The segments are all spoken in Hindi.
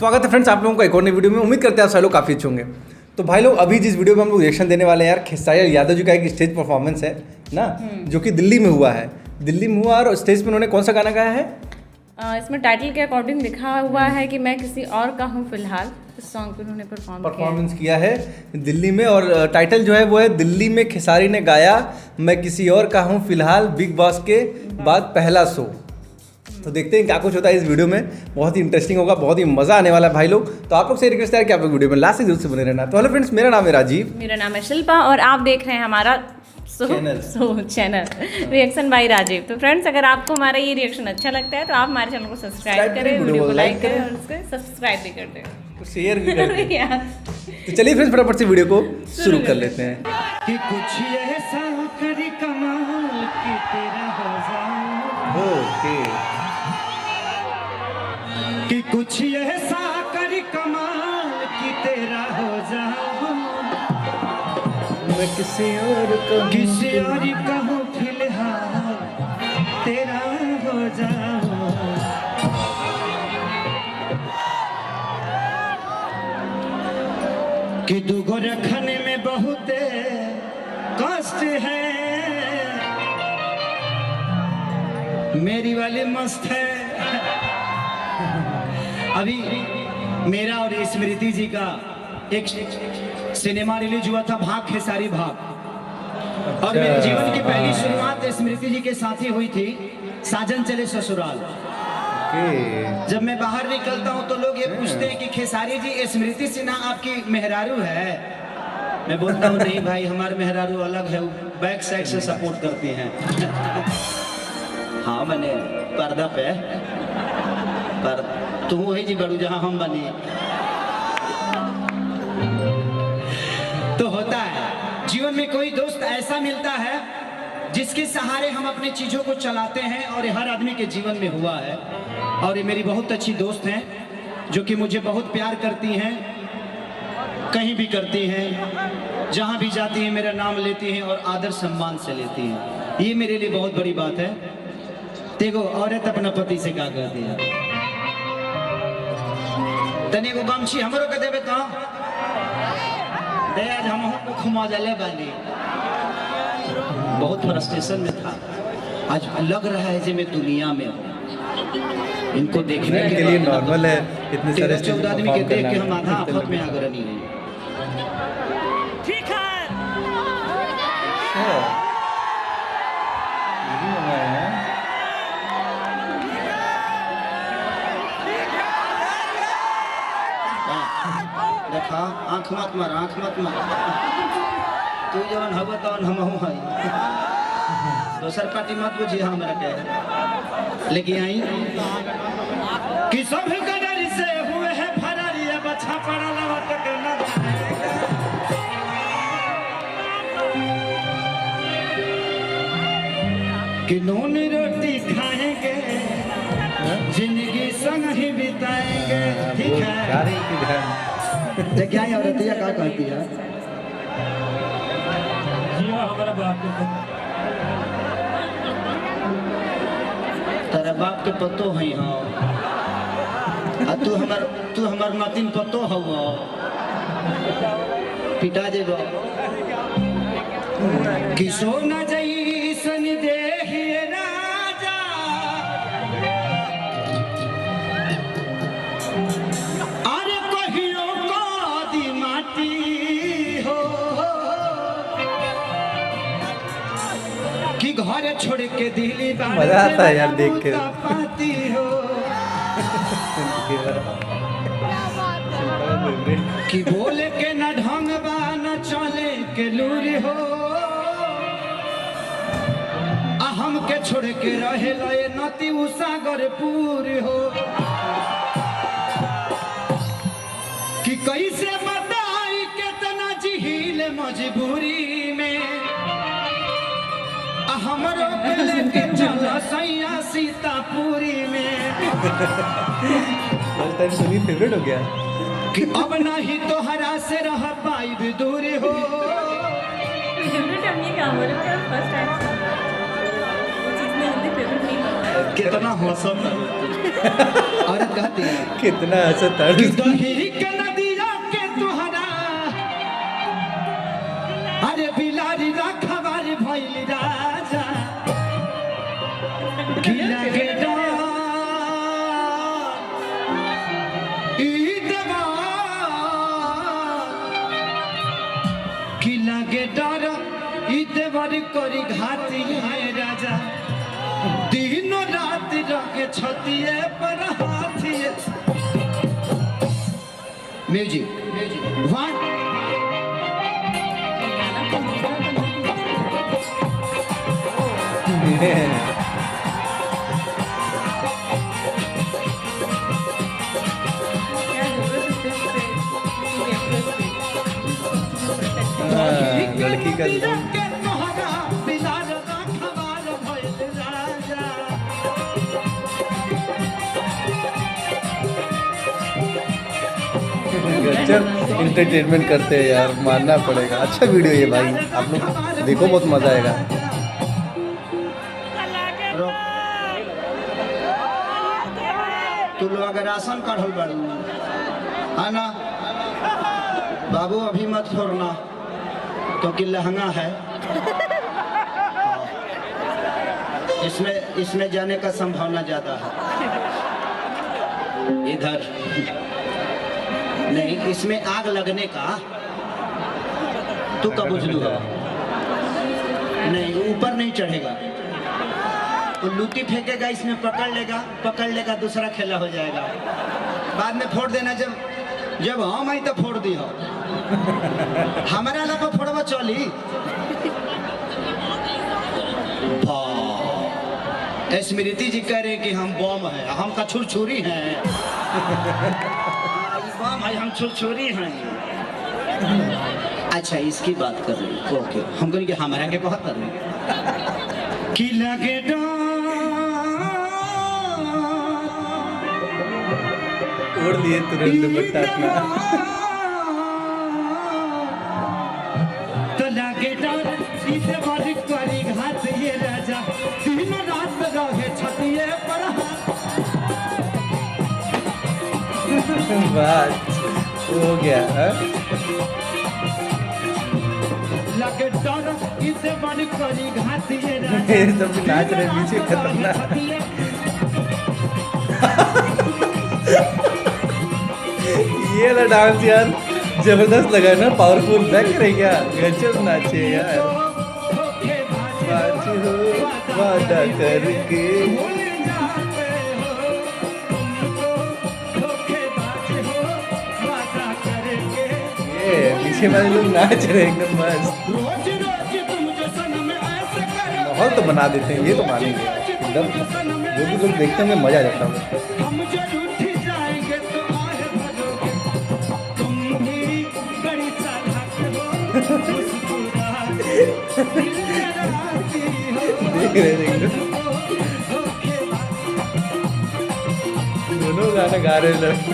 स्वागत है फ्रेंड्स आप लोगों का एक और नई वीडियो में। उम्मीद करते हैं आप सब लोग काफ़ी अच्छे होंगे। तो भाई लोग अभी जिस वीडियो में हम लोग रिएक्शन देने वाले हैं यार, खेसारी यादव जी का एक स्टेज परफॉर्मेंस है ना, जो कि दिल्ली में हुआ है। दिल्ली में हुआ और स्टेज पे उन्होंने कौन सा गाना गाया है? इसमें टाइटल के अकॉर्डिंग लिखा हुआ है कि मैं किसी और का हूँ फिलहाल। इस सॉन्ग पे उन्होंने परफॉर्मेंस किया है दिल्ली में, और टाइटल जो है वो है दिल्ली में खेसारी ने गाया मैं किसी और का हूँ फिलहाल, बिग बॉस के बाद पहला शो। तो देखते हैं क्या कुछ होता है इस वीडियो में। बहुत ही इंटरेस्टिंग होगा, बहुत ही मजा आने वाला है भाई लोग। तो आप लोग से रिक्वेस्ट है कि आप लोग वीडियो में लास्ट तक जरूर से बने रहना। तो हेलो फ्रेंड्स, मेरा नाम है राजीव, मेरा नाम है शिल्पा और आप देख रहे हैं हमारा चैनल रिएक्शन बाय राजीव। तो फ्रेंड्स, अगर आपको हमारा ये रिएक्शन अच्छा लगता है तो आप हमारे चैनल को सब्सक्राइब करें, वीडियो को लाइक करें और उसको सब्सक्राइब भी कर दें, शेयर भी कर दें। तो चलिए फ्रेंड्स फटाफट से वीडियो को शुरू कर लेते हैं। कि कुछ ऐसा करी कमाल कि तेरा हो जाऊं, ओके, कि कुछ ऐसा करी कमाल कि तेरा हो जाऊं, मैं किसी और का हूँ फिलहाल तेरा हो जाऊं। कि दुगो रखने में बहुत कष्ट है, मेरी वाली मस्त है। अभी मेरा और स्मृति जी का एक सिनेमा रिलीज हुआ था, भाग खेसारी भाग। और मेरे जीवन की पहली शुरुआत स्मृति जी के साथ ही हुई थी, साजन चले ससुराल। जब मैं बाहर निकलता हूं तो लोग ये पूछते हैं कि खेसारी जी स्मृति सिन्हा आपकी मेहरारू है। मैं बोलता हूं नहीं भाई, हमारे मेहरारू अलग है, बैक साइड से सपोर्ट करती हैं। हाँ मैंने पर्दा पे पर तू वही जी बड़ू जहां हम बने। तो होता है जीवन में कोई दोस्त ऐसा मिलता है जिसके सहारे हम अपनी चीजों को चलाते हैं, और ये हर आदमी के जीवन में हुआ है। और ये मेरी बहुत अच्छी दोस्त हैं जो कि मुझे बहुत प्यार करती हैं, कहीं भी करती हैं, जहां भी जाती हैं मेरा नाम लेती हैं और आदर सम्मान से लेती हैं। ये मेरे लिए बहुत बड़ी बात है। देखो औरत अपना पति से क्या कहती है, तने को गमछी हमरो के देबे तो दे, आज हम खुमा जले बानी। बहुत फ्रस्ट्रेशन में था, आज लग रहा है जो मैं दुनिया में हूँ। इनको देखने के लिए नॉर्मल है, इतने सारे 14 आदमी के देख के हम आधा आफत में अग्रणी हैं। ठीक है देखा, आँख मत मार, आँख मत मार। तू जवन हवा तवन हमहू हई, दोसर पार्टी मत बुझी हमरा के। लेकिन आई कि सब कदर से हुए है फरारी, अब अच्छा पड़ा लवट के न कि नून रोटी खाएंगे, जिंदगी संग ही बिताएंगे। ठीक है तो क्या है औरतिया क्या कहती है? तेरा बाप के पतो है, हाँ तू हमार नातिन पतो हवा, पिता जेबा कि सोना जैसन देहिए राजा, अरे कहियो कादी माटी हो, कि घर छोड़ के दिल्ली मजा आता है यार देख के। पाती हो, कि बोले के न ढंग बा न चले के लूरी हो, हम के छोड़ के रहे लए नती उसागर पूरी हो, कि कैसे बताई कितना जिहिल मजबूरी में, हमरो के लेके चला सैया सीतापुरी में। सुनी फेवरेट हो गया कि अब नहीं तो हरा से रह पाई भी दूरी हो। कितना हौसम। अरे कहती है कितना अच्छा था। कि दही के नदिया के तुहरा अरे बिलारी रखवार भइल राजा कि लगे डर ई देवा कि लगे डर ई देवर करी घाती है राजा दिनो रात रखे छतिए पर हाथिए। म्यूजिक 1 लड़की का गजब इंटरटेनमेंट करते हैं यार, मानना पड़ेगा। अच्छा वीडियो ये भाई, आप लोग देखो, बहुत मजा आएगा। तू लोग अगर आसन काढ़ल बाड़ू है ना बाबू, अभी मत छोड़ना क्योंकि लहंगा है, इसमें जाने का संभावना ज्यादा है। इधर नहीं, इसमें आग लगने का तू कब बुझलू है? नहीं, ऊपर नहीं चढ़ेगा, तो लूटी फेंकेगा, इसमें पकड़ लेगा, दूसरा खेला हो जाएगा। बाद में फोड़ देना, जब हम आई तो फोड़ दी हो। हमारा लगा फोड़वा चली। स्मृति जी कह रहे कि हम बम है, हम का छुरछुरी हैं। बम है, हम छुरछुरी हैं। अच्छा, इसकी बात कर रही, ओके। हम कहेंगे हमारा के बहुत कर रहे कि लगे ओढ़ लिए तुरंत दुपट्टा अपना। तो लगे डर इसे बड़ी करी घात ये राजा तीनों रात रहे छतिए पर बात हो गया। लगे डर इसे बड़ी करी घात ये राजा सब नाच रहे पीछे, खतरनाक। ये ना डांस यार जबरदस्त लगा ना, पावरफुल बैक करे क्या, गजब नाचे यार। वादा करके ये पीछे वाले लोग नाच रहे एकदम मस्त। माहौल तो बना देते हैं, ये तो मानेंगे एकदम। जो भी लोग देखते हैं मजा आ जाता है। दोनों गाना गा रहे लड़की।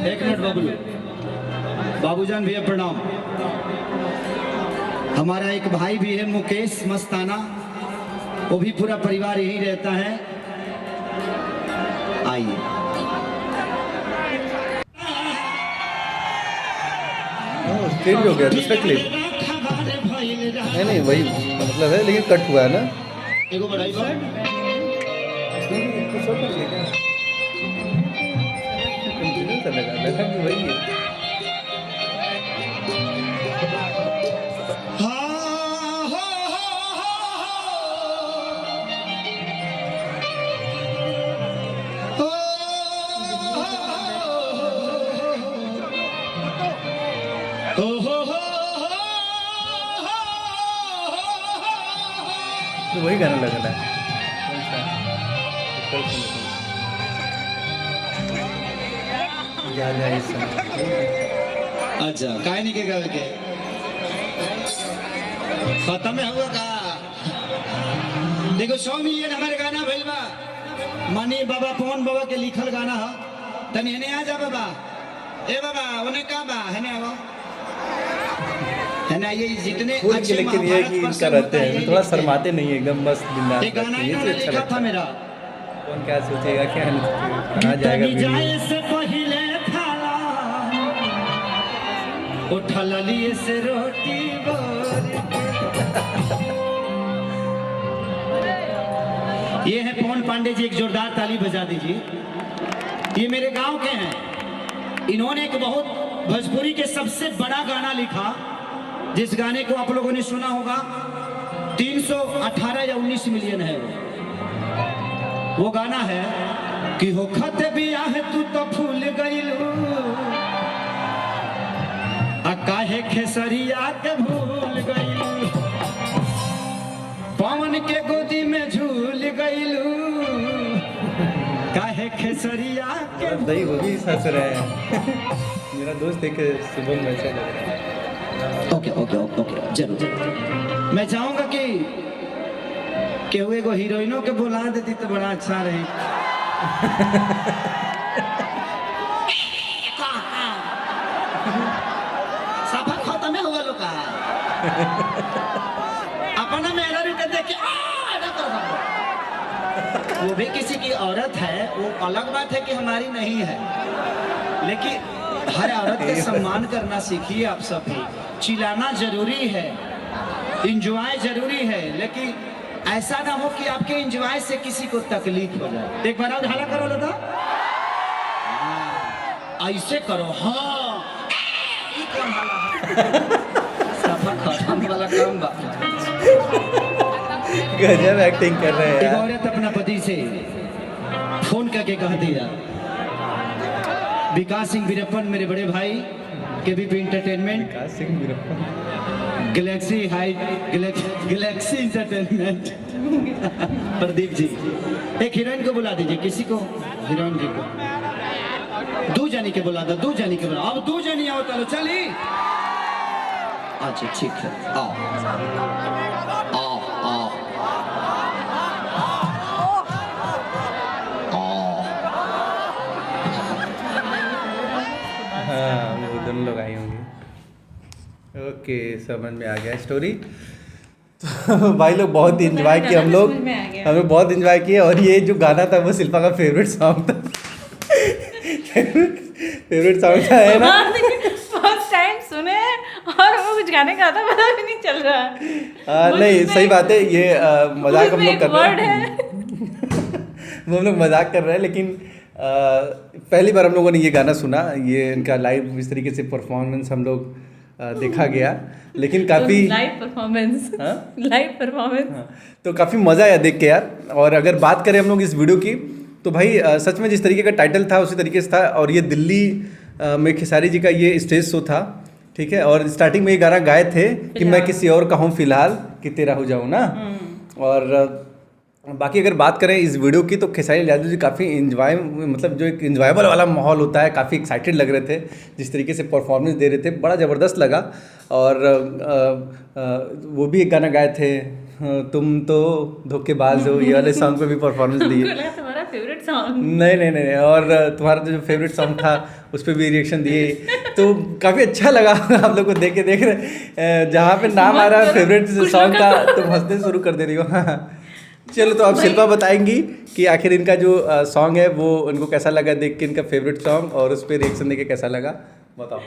एक मिनट बाबू, बाबूजान भैया प्रणाम। हमारा एक भाई भी है मुकेश मस्ताना, वो भी पूरा परिवार यही रहता है। आइए। चेंज हो गया दूसरा क्लिप। नहीं वही मतलब है, लेकिन कट हुआ है ना। एगो बढ़ाई बा कंटिन्यू कर लगा कि वही है। तो वही गाना लग रहा है। अच्छा, काहे नहीं के गावे के खत्म है हुआ का। देखो 100 मिलियन हमारे गाना भइल बा, मनी बाबा पवन बाबा के लिखल गाना है। तनी हेने आ जा बाबा। ए बाबा ओने का बा, हेने आओ। है ना, ये जितने खोल के, अच्छे लेकिन ये है कि महाभारत इनका पर्सन रहते होता है, हैं यही थोड़ा लिखते हैं। शर्माते नहीं है, एकदम मस्त बिंदास एक गाना रहते हैं, ये इन्होंने चीज़ अच्छा लिखा लगता था है। मेरा, कौन क्या सोचेगा क्या नहीं सोचेगा, कहाँ जाएगा तनी वीडियो। जाए से पहिले थाला उठल लिए से रोटी बोर ये है पवन पांडे जी, एक जोरदार ताली बजा दीजिए। ये मेरे गांव के हैं। इन्होंने एक बहुत भोजपुरी के सबसे बड़ा गाना लिखा, जिस गाने को आप लोगों ने सुना होगा। 318 या 19 मिलियन है वो गाना है कि हो खत बियाह तू तो फूल गइलू आ काहे खेसरिया के भूल गइलू, पवन के गोदी में झूल गइलू काहे खेसरिया के। दही वो भी हंस रहे हैं मेरा दोस्त एक शुभम वैसे लग रहा है। ओके ओके ओके ओके, जरूर जरूर। मैं चाहूंगा कि केहू एगो हीरोइनों के बुला देती तो बड़ा अच्छा रही। सफा खत्म हुआ लोग का अपना मेहरा भी देख के वो भी किसी की औरत है, वो अलग बात है कि हमारी नहीं है, लेकिन हर औरत का सम्मान करना सीखिए आप सब भी। चिल्लाना जरूरी है, इंजॉय जरूरी है, लेकिन ऐसा ना हो कि आपके इंजॉय से किसी को तकलीफ हो जाए। एक बार हाला करो लता, ऐसे करो। हाँ ये कौन हाला है? सफा खत्म वाला काम बा। गजब एक्टिंग कर रहे हैं एक यार। औरत अपना पति से फोन करके कह दिया, विकास सिंह वीरप्पन मेरे बड़े भाई KBP Entertainment, Vikas Singh Veerappan, Galaxy High Galaxy Entertainment Pradeep ji, एक हीरोइन को बुला दीजिए, किसी को हीरोइन जी को, दो जानी के बुला दो, दो जानी के बुला। अब दो जानी आओ, चलो चली। अच्छा ठीक है, आओ आओ आओ हाँ वो दोनों लोग आई होंगी। ओके समझ में आ गया स्टोरी। तो भाई लोग बहुत इंजॉय किए हम लोग, समझ में आ गया। हमें बहुत इंजॉय किए। और ये जो गाना था वो शिल्पा का फेवरेट सॉन्ग था। फेवरेट सॉन्ग था, है ना? फर्स्ट टाइम सुने और वो कुछ गाने का था, पता भी नहीं चल रहा। नहीं सही बात है, ये मजाक हम लोग कर रहे वर्ड हैं। है वो हम लोग मजाक कर रहे हैं, लेकिन पहली बार हम लोगों ने ये गाना सुना। ये इनका लाइव इस तरीके से परफॉर्मेंस हम लोग देखा गया, लेकिन काफ़ी लाइव परफॉर्मेंस, लाइव परफॉर्मेंस तो काफ़ी मज़ा आया देख के यार। और अगर बात करें हम लोग इस वीडियो की, तो भाई सच में जिस तरीके का टाइटल था उसी तरीके से था। और ये दिल्ली में खेसारी जी का ये स्टेज शो था, ठीक है। और स्टार्टिंग में ये गाना गाए थे कि मैं किसी और का हूँ फिलहाल कि तेरा हो जाऊँ ना। और बाकी अगर बात करें इस वीडियो की, तो खेसारी यादव जी काफ़ी इंजॉय, मतलब जो एक इंजॉयबल वाला माहौल होता है, काफ़ी एक्साइटेड लग रहे थे जिस तरीके से परफॉर्मेंस दे रहे थे, बड़ा ज़बरदस्त लगा। और वो भी एक गाना गाए थे, तुम तो धोखेबाज हो, ये वाले सॉन्ग पे भी परफॉर्मेंस दी। तुम्हारा फेवरेट सॉन्ग? नहीं नहीं नहीं, और तुम्हारा जो फेवरेट सॉन्ग था उस पर भी रिएक्शन दिए, तो काफ़ी अच्छा लगा आप लोग को देख रहे। जहाँ पे नाम आ रहा है फेवरेट सॉन्ग का, तुम हंसने शुरू कर दे रही हो। चलो तो अब शिल्पा बताएंगी कि आखिर इनका जो सॉन्ग है वो उनको कैसा लगा देख के, इनका फेवरेट सॉन्ग, और उस पर रिएक्शन देके कैसा लगा, बताओ।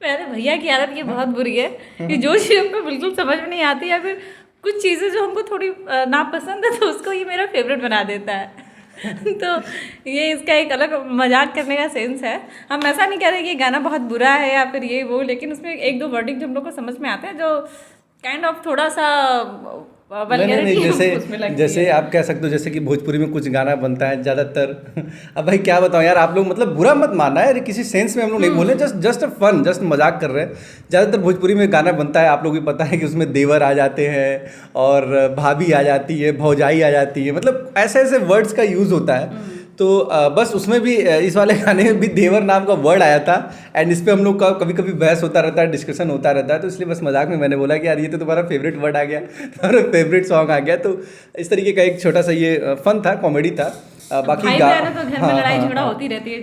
मेरे भैया की आदत ये बहुत बुरी है कि जो चीज़ हमको बिल्कुल समझ में नहीं आती, या फिर कुछ चीज़ें जो हमको थोड़ी नापसंद है, तो उसको ये मेरा फेवरेट बना देता है। तो ये इसका एक अलग मजाक करने का सेंस है। हम ऐसा नहीं कह रहे कि ये गाना बहुत बुरा है या फिर ये वो, लेकिन उसमें एक दो वर्डिंग जो हम लोग को समझ में आते हैं, जो काइंड ऑफ थोड़ा सा नहीं, जैसे आप कह सकते हो जैसे कि भोजपुरी में कुछ गाना बनता है ज़्यादातर। अब भाई क्या बताऊँ यार, आप लोग मतलब बुरा मत मानना है, किसी सेंस में हम लोग नहीं बोले, जस्ट फन, जस्ट मजाक कर रहे हैं। ज़्यादातर भोजपुरी में गाना बनता है, आप लोग भी पता है कि उसमें देवर आ जाते हैं और भाभी आ जाती है, भौजाई आ जाती है, मतलब ऐसे ऐसे वर्ड्स का यूज़ होता है। तो बस उसमें भी इस वाले गाने में भी देवर नाम का वर्ड आया था, एंड इस पे हम लोग का कभी कभी बहस होता रहता है, डिस्कशन होता रहता है। तो इसलिए बस मजाक में मैंने बोला कि यार ये तो तुम्हारा फेवरेट वर्ड आ गया, तुम्हारा फेवरेट सॉन्ग आ गया। तो इस तरीके का एक छोटा सा ये फन था, कॉमेडी था। बाकी तो घर में लड़ाई झगड़ा होती रहती है।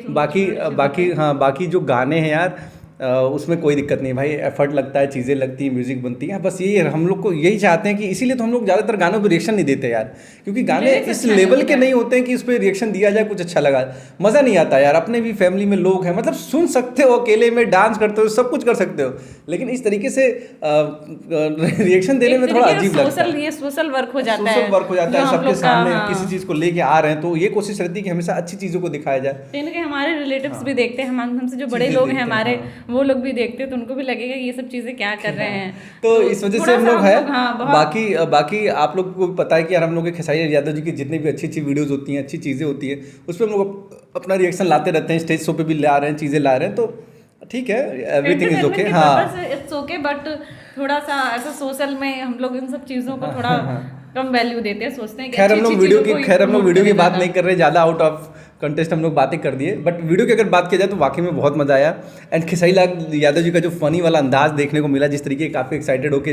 बाकी जो गाने हैं यार, उसमें कोई दिक्कत नहीं भाई, एफर्ट लगता है, चीज़ें लगती हैं, म्यूजिक बनती है, बस यही हम लोग को यही चाहते हैं कि इसीलिए तो हम लोग ज़्यादातर गानों पर रिएक्शन नहीं देते यार, क्योंकि गाने इस लेवल के नहीं होते हैं कि उस पर रिएक्शन दिया जाए, कुछ अच्छा लगा, मज़ा नहीं आता यार। अपने भी फैमिली में लोग हैं, मतलब सुन सकते हो, अकेले में डांस करते हो, सब कुछ कर सकते हो, लेकिन इस तरीके से रिएक्शन देने में थोड़ा अजीब लगता है। ये सोशल वर्क हो जाता है, सोशल वर्क हो जाता है, सबके सामने किसी चीज़ को लेके आ रहे हैं, तो ये कोशिश रहती है कि हमेशा अच्छी चीज़ों को दिखाया जाए। कहीं कि हमारे रिलेटिव्स भी देखते हैं, हमसे जो बड़े लोग हैं हमारे, वो लोग भी देखते हैं, तो उनको भी लगेगा कि ये सब चीजें क्या कर रहे हैं। तो इस वजह से हम लोग है। बाकी आप लोग को पता है कि यार हम लोग के खेसारी यादव जी की जितनी भी अच्छी वीडियोस होती हैं, अच्छी चीज़ें होती हैं, उस पर हम लोग अपना रिएक्शन लाते रहते हैं, स्टेज शो पे भी ला रहे हैं, चीज़ें ला रहे हैं, तो ठीक है, एवरीथिंग इज ओके। हाँ, इट्स ओके, बट थोड़ा सा ऐसा सोशल में हम लोग इन सब चीज़ों को थोड़ा कम वैल्यू देते हैं, सोचते हैं कि खैर हम लोग वीडियो की बात नहीं कर रहे, ज़्यादा आउट ऑफ कंटेस्ट हम लोग बातें कर दिए, बट वीडियो की अगर बात की जाए तो वाकई में बहुत मज़ा आया। एंड खेसारी लाल यादव जी का जो फनी वाला अंदाज देखने को मिला, जिस तरीके काफ़ी एक्साइटेड होके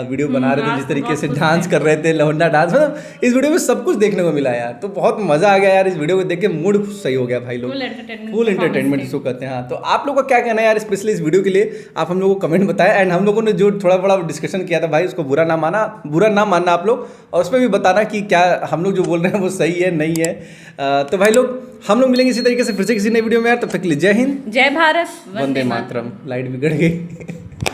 वीडियो बना रहे थे, जिस तरीके से डांस कर रहे थे, लौंडा डांस, मतलब इस वीडियो में सब कुछ देखने को मिला यार, तो बहुत मज़ा आ गया यार। इस वीडियो को देख के मूड सही हो गया भाई लोग, फुल एंटरटेनमेंट इसको कहते हैं। हाँ, तो आप लोग का क्या कहना है यार, स्पेशली इस वीडियो के लिए आप हम लोग को कमेंट बताएं। एंड हम लोगों ने जो थोड़ा बड़ा डिस्कशन किया था भाई, उसको बुरा ना मानना आप लोग, और उसमें भी बताना कि क्या हम लोग जो बोल रहे हैं वो सही है नहीं है। तो भाई लोग, हम लोग मिलेंगे इसी तरीके से फिर से किसी नई वीडियो में यार, तब तक के लिए जय हिंद, जय भारत, वंदे मातरम। लाइट बिगड़ गई।